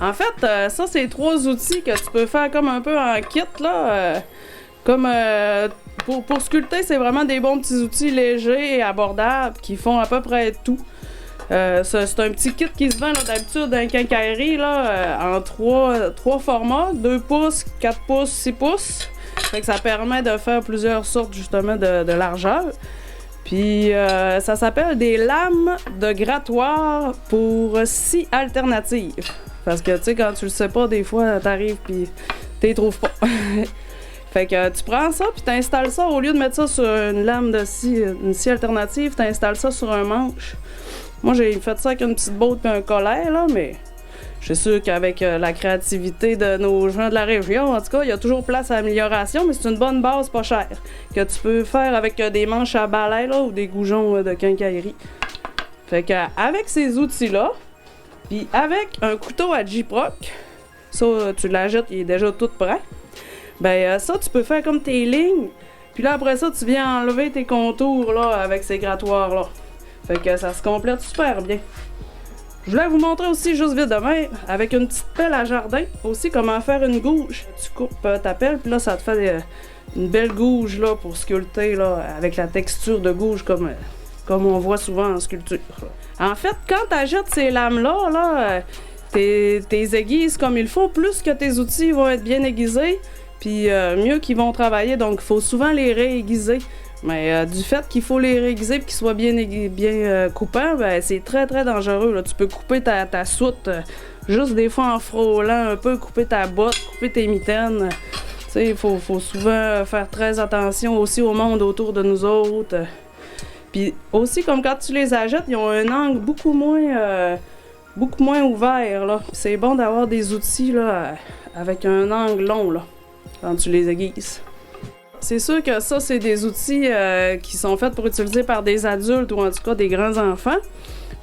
En fait, ça, c'est 3 outils que tu peux faire comme un peu en kit, là. Pour sculpter, c'est vraiment des bons petits outils légers et abordables qui font à peu près tout. C'est un petit kit qui se vend d'habitude dans une quincaillerie là, en 3 formats, 2 pouces, 4 pouces, 6 pouces. Fait que ça permet de faire plusieurs sortes justement de largeur. Puis ça s'appelle des lames de grattoir pour scie alternatives. Parce que tu sais, quand tu le sais pas, des fois t'arrives puis t'y trouves pas. Fait que tu prends ça puis t'installes ça, au lieu de mettre ça sur une lame de scie, une scie alternative, t'installes ça sur un manche. Moi, j'ai fait ça avec une petite botte et un collet, là, mais je suis sûr qu'avec la créativité de nos gens de la région, en tout cas, il y a toujours place à amélioration, mais c'est une bonne base pas chère que tu peux faire avec des manches à balai, là, ou des goujons de quincaillerie. Fait que avec ces outils-là, puis avec un couteau à J-Proc, ça, tu l'achètes, il est déjà tout prêt. Ben ça, tu peux faire comme tes lignes, puis là, après ça, tu viens enlever tes contours, là, avec ces grattoirs-là. Fait que ça se complète super bien. Je voulais vous montrer aussi juste vite demain, avec une petite pelle à jardin, aussi comment faire une gouge. Tu coupes ta pelle, puis là, ça te fait une belle gouge là, pour sculpter là, avec la texture de gouge comme on voit souvent en sculpture. En fait, quand tu achètes ces lames-là, là, t'es aiguises comme il faut, plus que tes outils vont être bien aiguisés, puis mieux qu'ils vont travailler, donc il faut souvent les réaiguiser. Mais du fait qu'il faut les réaiguiser et qu'ils soient bien coupants, ben, c'est très très dangereux. Là. Tu peux couper ta soute juste des fois en frôlant un peu, couper ta botte, couper tes mitaines. Tu sais, il faut souvent faire très attention aussi au monde autour de nous autres. Puis aussi, comme quand tu les achètes, ils ont un angle beaucoup moins ouvert. Là. C'est bon d'avoir des outils là, avec un angle long là, quand tu les aiguises. C'est sûr que ça, c'est des outils qui sont faits pour utiliser par des adultes ou en tout cas des grands enfants.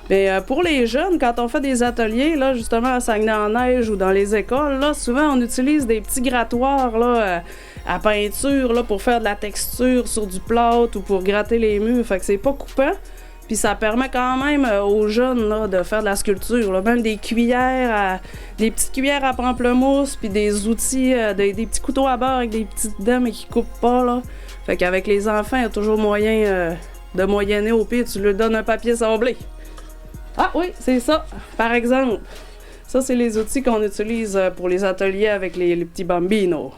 Mais pour les jeunes, quand on fait des ateliers, là, justement à Saguenay-en-Neige ou dans les écoles, là, souvent on utilise des petits grattoirs là, à peinture là, pour faire de la texture sur du plâtre ou pour gratter les murs. Fait que c'est pas coupant. Puis ça permet quand même aux jeunes là, de faire de la sculpture. Là. Même des petites cuillères à pamplemousse, puis des outils, des petits couteaux à beurre avec des petites dames qui coupent pas. Là. Fait qu'avec les enfants, il y a toujours moyen de moyenner. Au pire, tu leur donnes un papier sablé. Ah oui, c'est ça, par exemple. Ça, c'est les outils qu'on utilise pour les ateliers avec les petits bambinos.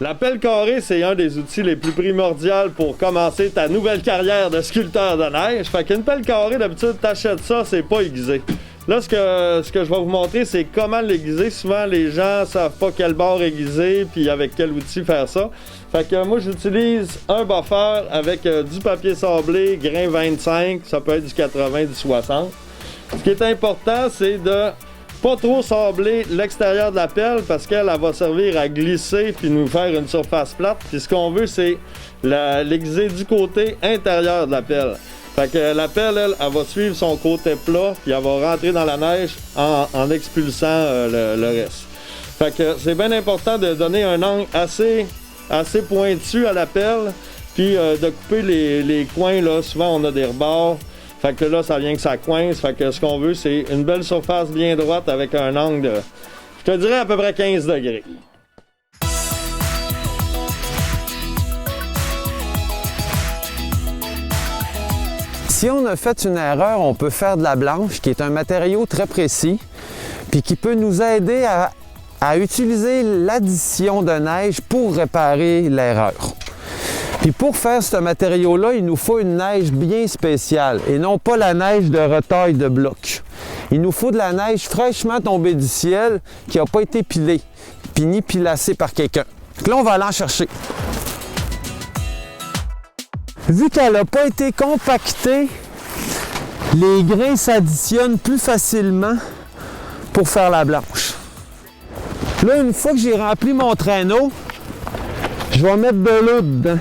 La pelle carrée, c'est un des outils les plus primordiaux pour commencer ta nouvelle carrière de sculpteur de neige. Fait qu'une pelle carrée, d'habitude, t'achètes ça, c'est pas aiguisé. Là, ce que je vais vous montrer, c'est comment l'aiguiser. Souvent, les gens savent pas quel bord aiguiser puis avec quel outil faire ça. Fait que moi, j'utilise un buffer avec du papier sablé, grain 25, ça peut être du 80, du 60. Ce qui est important, c'est de pas trop sabler l'extérieur de la pelle parce qu'elle va servir à glisser puis nous faire une surface plate. Puis ce qu'on veut, c'est l'aiguiser du côté intérieur de la pelle. Fait que la pelle, elle va suivre son côté plat puis elle va rentrer dans la neige en expulsant le reste. Fait que c'est bien important de donner un angle assez pointu à la pelle puis de couper les coins. Là. Souvent, on a des rebords. Fait que là, ça vient que ça coince. Fait que ce qu'on veut, c'est une belle surface bien droite avec un angle de, je te dirais, à peu près 15 degrés. Si on a fait une erreur, on peut faire de la blanche, qui est un matériau très précis, puis qui peut nous aider à utiliser l'addition de neige pour réparer l'erreur. Puis pour faire ce matériau-là, il nous faut une neige bien spéciale et non pas la neige de retaille de bloc. Il nous faut de la neige fraîchement tombée du ciel qui n'a pas été pilée, puis ni pilacée par quelqu'un. Donc là, on va aller en chercher. Vu qu'elle n'a pas été compactée, les grains s'additionnent plus facilement pour faire la blanche. Là, une fois que j'ai rempli mon traîneau, je vais mettre de l'eau dedans.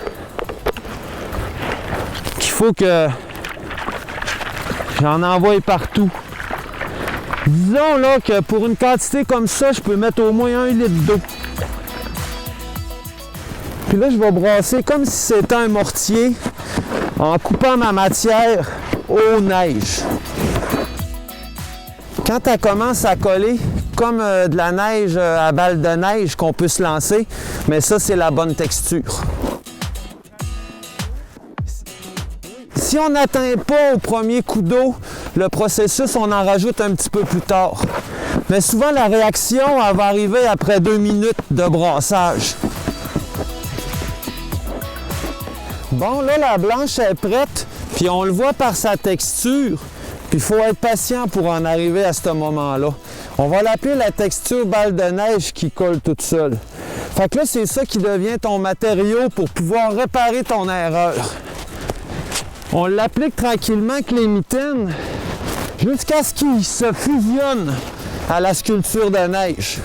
Il faut que j'en envoie partout. Disons là que pour une quantité comme ça, je peux mettre au moins 1 litre d'eau. Puis là, je vais brasser comme si c'était un mortier en coupant ma matière aux neiges. Quand elle commence à coller, comme de la neige à balle de neige qu'on peut se lancer, mais ça, c'est la bonne texture. Si on n'atteint pas au premier coup d'eau, le processus, on en rajoute un petit peu plus tard. Mais souvent, la réaction, elle va arriver après 2 minutes de brassage. Bon, là, la blanche est prête, puis on le voit par sa texture. Puis il faut être patient pour en arriver à ce moment-là. On va l'appeler la texture balle de neige qui colle toute seule. Fait que là, c'est ça qui devient ton matériau pour pouvoir réparer ton erreur. On l'applique tranquillement avec les mitaines jusqu'à ce qu'il se fusionne à la sculpture de neige.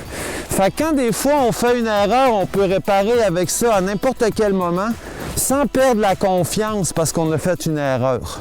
Fait que quand des fois on fait une erreur, on peut réparer avec ça à n'importe quel moment sans perdre la confiance parce qu'on a fait une erreur.